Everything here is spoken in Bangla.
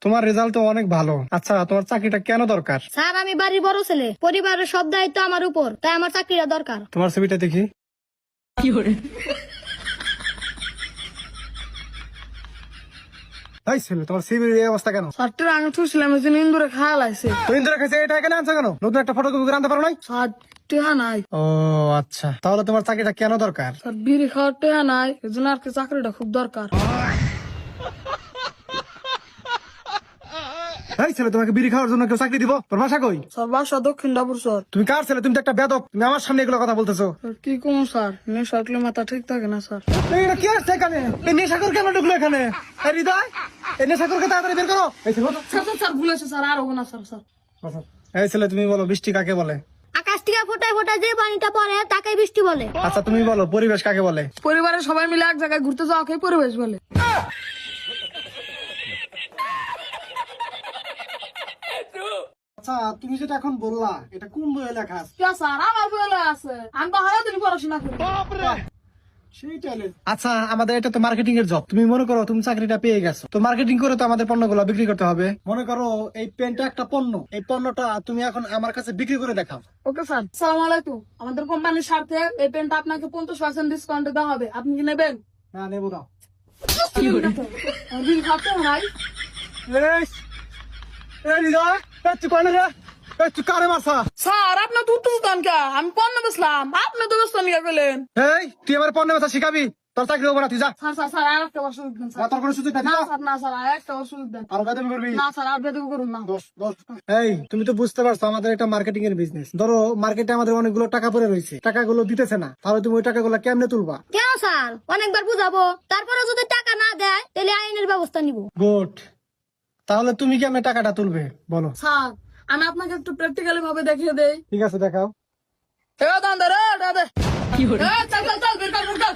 তোমার রেজাল্ট তো অনেক ভালো। আচ্ছা, তোমার চাকরিটা কেন দরকার? স্যার আমি বাড়ির বড় ছেলে, পরিবারের সব দায়িত্ব আমার উপর, তাই আমার চাকরিটা দরকার। তোমার ছবিটা দেখি। এই ছেলে, তোমার সিভির এই অবস্থা কেন? স্যার আমি থুছিলাম ইন্দুরে খাওয়া লাগছে। তো ইন্দ্র কাছে এটা এখানে আনছো কেন? নতুন একটা ফটোকপি করে আনতে পারো নাই? স্যার টেহা নাই। ও আচ্ছা, তাহলে তোমার চাকরিটা কেন দরকার? স্যার বিড়ি খাওয়ার টেহা নাই, এই জন্য আর কি চাকরিটা খুব দরকার। এই ছেলে, তোমাকে বিড়ি খাওয়ার জন্য কেউ চাকরি দিব? তোর ভাষা কই? স্যার বাসা দক্ষিণ ডাবুর স্যার। তুমি কার ছেলে? তুমি তো একটা বেদক। তুমি আমার সামনে এগুলো কথা বলতেছো। স্যার কি কম স্যার, নেশা উঠলে মাথা ঠিক থাকে না স্যার। এটা কি আছে এখানে? এই নেশাখোর কেন ঢুকলো এখানে? এই হৃদয়, এই নেশাখোরকে তাড়াতাড়ি বের করো। এই ছেলে, স্যার ভুলেছে স্যার, আর হবে না স্যার। স্যার এই ছেলে, তুমি বলো বৃষ্টি কাকে বলে? আকাশ থেকে ফোটায় ফোটায় যে পানিটা পড়ে তাকে বৃষ্টি বলে। আচ্ছা, তুমি বলো পরিবেশ কাকে বলে? পরিবারের সবাই মিলে এক জায়গায় ঘুরতে যাওয়াকে পরিবেশ বলে। আচ্ছা, তুমি যেটা এখন বললা এটা কোন বইয়ে লেখা আছে? স্যার আমার বলে আছে, আমি তো হাজার দিন পড়াশোনা করি। আচ্ছা, আমাদের এটা তো মার্কেটিং এর জব। তুমি মনে করো তুমি চাকরিটা পেয়ে গেছো, তো মার্কেটিং করে তো আমাদের পণ্যগুলো বিক্রি করতে হবে। মনে করো এই পেনটা একটা পণ্য, এই পণ্যটা তুমি এখন আমার কাছে বিক্রি করে দেখাও। Okay sir. সালাম আলাইকুম, আমাদের কোম্পানির স্বার্থে এই পেনটা আপনাকে 50% ডিসকাউন্টে দেওয়া হবে, আপনি কি নেবেন? না, নেবো না। বিল খাতে নাই। তুই কয় না রে? তুই কারে মারছা? স্যার আপনার তো উত্তর দান কে? আমি পণ্য বেচলাম, আপনি তো বেচলাম ইয়া গেলেন। এই, তুই আমার পণ্য বেচা শিখাবি? তোর চাকরি হবো না, তুই যা। স্যার আর একটা বার সুযোগ দেন স্যার। তোর কোনো সুযোগ নাই, না তুই যা। স্যার, না স্যার আর একটা বার সুযোগ দেন। আরো বেদবি করবি? না স্যার আর বেদবি করুন না। এই, তুমি তো বুঝতে পারছো আমাদের এটা মার্কেটিং এর বিজনেস। ধরো মার্কেটে আমাদের অনেকগুলো টাকা পড়ে রয়েছে, টাকাগুলো দিতেছে না, তাহলে তুমি ওই টাকাগুলো কেমনে তুলবা? কেন স্যার, অনেকবার বুঝাবো, তারপরে যদি টাকা না দেয় তাহলে আইনের ব্যবস্থা নিব। গুড। তাহলে তুমি কেমনে টাকাটা তুলবে বলো? স্যার আমি আপনাকে একটু প্র্যাকটিক্যালি ভাবে দেখিয়ে দেই। ঠিক আছে, দেখাও। দাদা রে দাদা কি হলো? চল চল চল বের কর বের কর।